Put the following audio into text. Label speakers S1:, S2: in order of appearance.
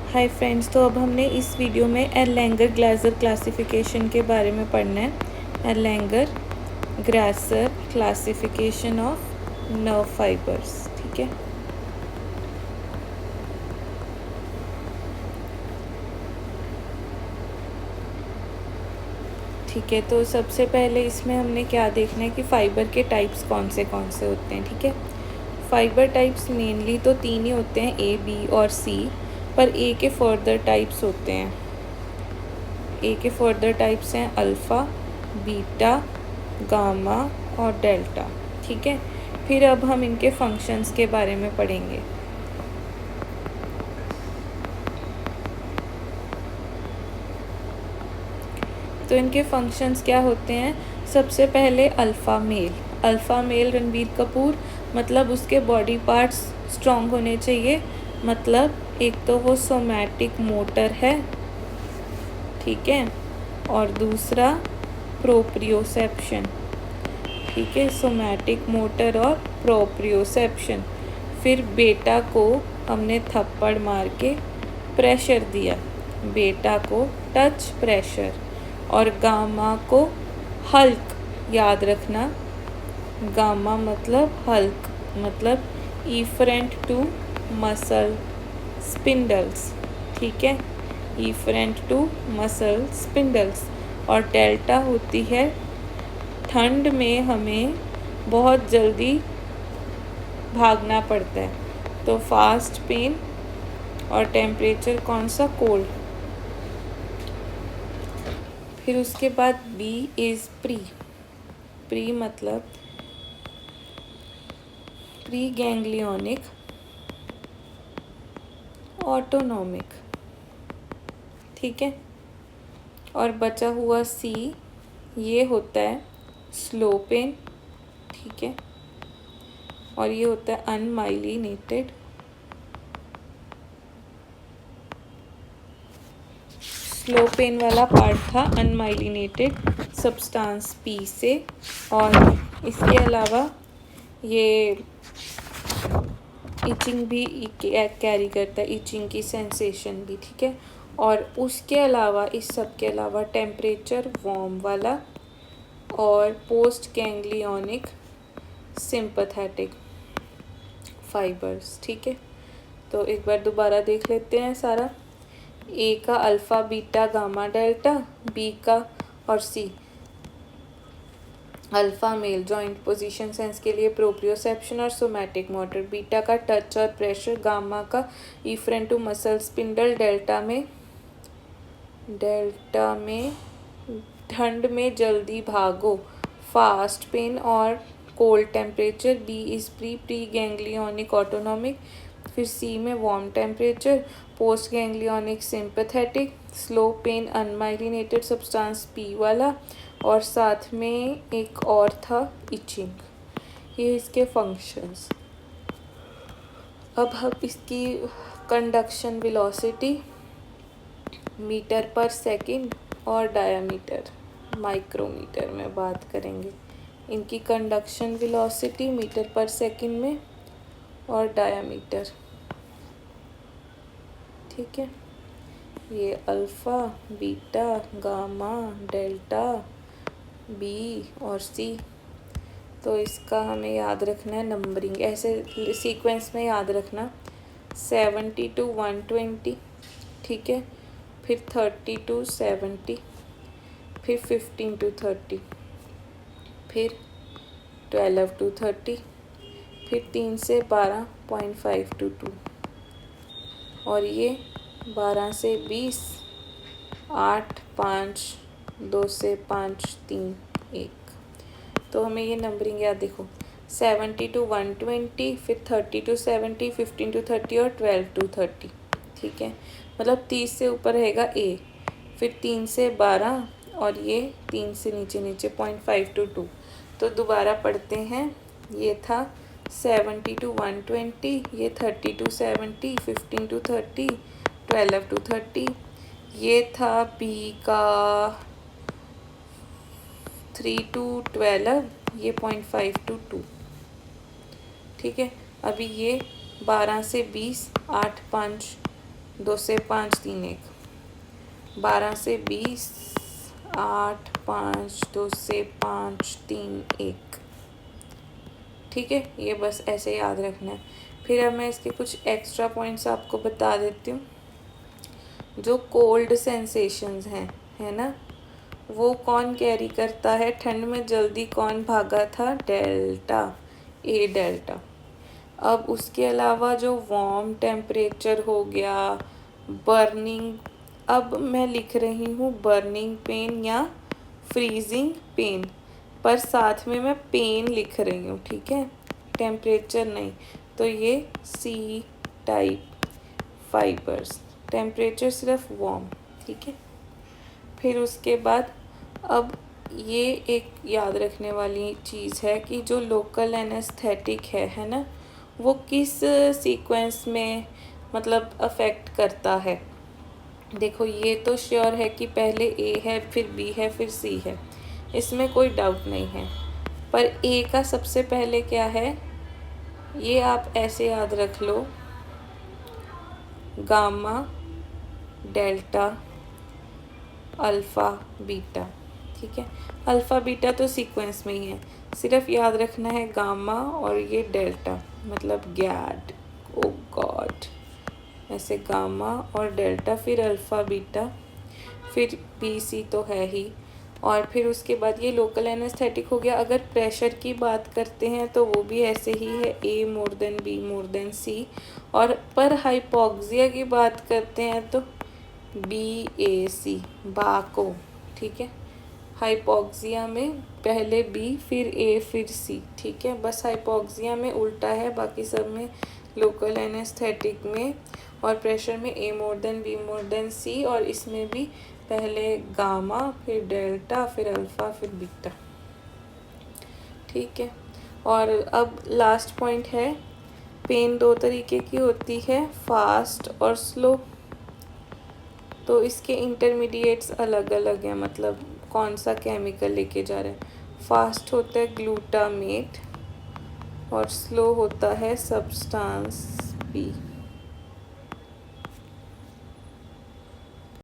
S1: Hi friends, तो अब हमने इस वीडियो में एर्लैंगर ग्लासर क्लासिफिकेशन के बारे में पढ़ना है। Erlanger Glasser classification of nerve fibres. ठीक है, तो सबसे पहले इसमें हमने क्या देखना है कि फ़ाइबर के टाइप्स कौन से होते हैं। ठीक है, फाइबर टाइप्स मेनली तो 3 ही होते हैं, ए, बी और सी, पर ए के फर्दर टाइप्स होते हैं। ए के फर्दर टाइप्स हैं अल्फ़ा, बीटा, गामा और डेल्टा। ठीक है, फिर अब हम इनके फंक्शंस के बारे में पढ़ेंगे। तो इनके फंक्शंस क्या होते हैं। सबसे पहले अल्फ़ा मेल रणबीर कपूर, मतलब उसके बॉडी पार्ट्स स्ट्रॉन्ग होने चाहिए। मतलब एक तो वो सोमैटिक मोटर है, ठीक है, और दूसरा प्रोप्रियोसेप्शन। ठीक है, सोमैटिक मोटर और प्रोप्रियोसेप्शन। फिर बेटा को हमने थप्पड़ मार के प्रेशर दिया, बेटा को टच प्रेशर। और गामा को हल्क, याद रखना, गामा मतलब हल्क, मतलब इफरेंट टू मसल स्पिंडल्स। ठीक है, इफरेंट टू मसल स्पिंडल्स। और डेल्टा होती है ठंड में हमें बहुत जल्दी भागना पड़ता है, तो फास्ट पेन। और टेम्परेचर कौन सा, कोल्ड। फिर उसके बाद बी इज़ प्री मतलब प्री गैंग्लियोनिक ऑटोनॉमिक। ठीक है, और बचा हुआ सी, ये होता है स्लो पेन। ठीक है, और ये होता है अनमाइलिनेटेड। स्लो पेन वाला पार्ट था अनमाइलिनेटेड सब्सटेंस पी से। और इसके अलावा ये इचिंग भी कैरी करता है, इचिंग की सेंसेशन भी। ठीक है, और उसके अलावा, इस सब के अलावा टेम्परेचर वार्म वाला और पोस्ट गैंग्लियोनिक सिंपैथेटिक फाइबर्स। ठीक है, तो एक बार दोबारा देख लेते हैं सारा। ए का alpha, beta, gamma, delta. B का और सी, अल्फ़ा मेल जॉइंट पोजीशन सेंस के लिए प्रोप्रियोसेप्शन और सोमैटिक मोटर। बीटा का टच और प्रेशर। गामा का efferent to muscle spindle. Delta में ठंड में जल्दी भागो, फास्ट पेन और cold temperature. B is pre ganglionic autonomic. फिर सी में warm temperature, post ganglionic sympathetic, slow pain unmyelinated substance P वाला, और साथ में एक और था इचिंग। ये इसके फंक्शंस। अब हम इसकी कंडक्शन वेलोसिटी मीटर पर सेकंड और डायामीटर माइक्रोमीटर में बात करेंगे। इनकी कंडक्शन वेलोसिटी मीटर पर सेकंड में और डायामीटर। ठीक है, ये alpha, beta, gamma, delta, B और सी। तो इसका हमें याद रखना है नंबरिंग, ऐसे सीक्वेंस में याद रखना। 70 to 120, ठीक है, फिर 30 to 70, फिर 15 to 30, फिर 12 to 30, फिर 3 से 12, 0.5 to 2, और ये 12 से 20, 8, 5, 2 से 5, 3, 1। तो हमें ये नंबरिंग याद, देखो 70 to 120, फिर 30 to 70, 15 to 30 और 12 to 30। ठीक है, मतलब 30 से ऊपर रहेगा ए, फिर 3 से 12, और ये 3 से नीचे 0.5 to 2। तो दोबारा पढ़ते हैं। ये था 70 to 120, ये 30 to 70, 15 to 30, 12 to 30। ये था बी का 3 to 12, ये 0.5 to 2। ठीक है, अभी ये 12 से 20, 8, 5, 2 से 5 3 1, 12 से 20, 8 5, 2 से 5 3 1। ठीक है, ये बस ऐसे याद रखना है। फिर अब मैं इसके कुछ एक्स्ट्रा पॉइंट्स आपको बता देती हूँ। जो कोल्ड सेंसेशंस हैं, है ना, वो कौन कैरी करता है? ठंड में जल्दी कौन भागा था? डेल्टा, ए डेल्टा। अब उसके अलावा जो वार्म टेम्परेचर हो गया, बर्निंग, अब मैं लिख रही हूँ बर्निंग पेन या फ्रीजिंग पेन, पर साथ में मैं पेन लिख रही हूँ, ठीक है, टेम्परेचर नहीं। तो ये सी टाइप फाइबर्स, टेम्परेचर सिर्फ वार्म, ठीक है। फिर उसके बाद अब ये एक याद रखने वाली चीज़ है कि जो लोकल एनेस्थेटिक है ना, वो किस सीक्वेंस में मतलब अफेक्ट करता है। देखो ये तो श्योर है कि पहले ए है, फिर बी है, फिर सी है, इसमें कोई डाउट नहीं है। पर ए का सबसे पहले क्या है, ये आप ऐसे याद रख लो, गामा, डेल्टा, अल्फ़ा, बीटा, ठीक है। अल्फ़ा बीटा तो सीक्वेंस में ही है, सिर्फ याद रखना है गामा और ये डेल्टा, मतलब गैड, ओ गॉड, ऐसे गामा और डेल्टा, फिर अल्फ़ा बीटा, फिर बी सी तो है ही। और फिर उसके बाद ये लोकल एनेस्थेटिक हो गया। अगर प्रेशर की बात करते हैं तो वो भी ऐसे ही है, A more than B more than C. और पर हाइपोक्सिया की बात करते हैं तो बी ए सी, बाको, ठीक है। हाइपोक्सिया में पहले बी फिर ए फिर सी, ठीक है। बस हाइपोक्सिया में उल्टा है, बाकी सब में लोकल एनेस्थेटिक में और प्रेशर में A more than B more than C, और इसमें भी पहले गामा फिर डेल्टा फिर अल्फ़ा फिर बीटा, ठीक है। और अब लास्ट पॉइंट है, पेन 2 तरीके की होती है, फास्ट और स्लो। तो इसके इंटरमीडिएट्स अलग अलग हैं, मतलब कौन सा केमिकल लेके जा रहे हैं। फास्ट होता है ग्लूटामेट और स्लो होता है सब्सटेंस बी।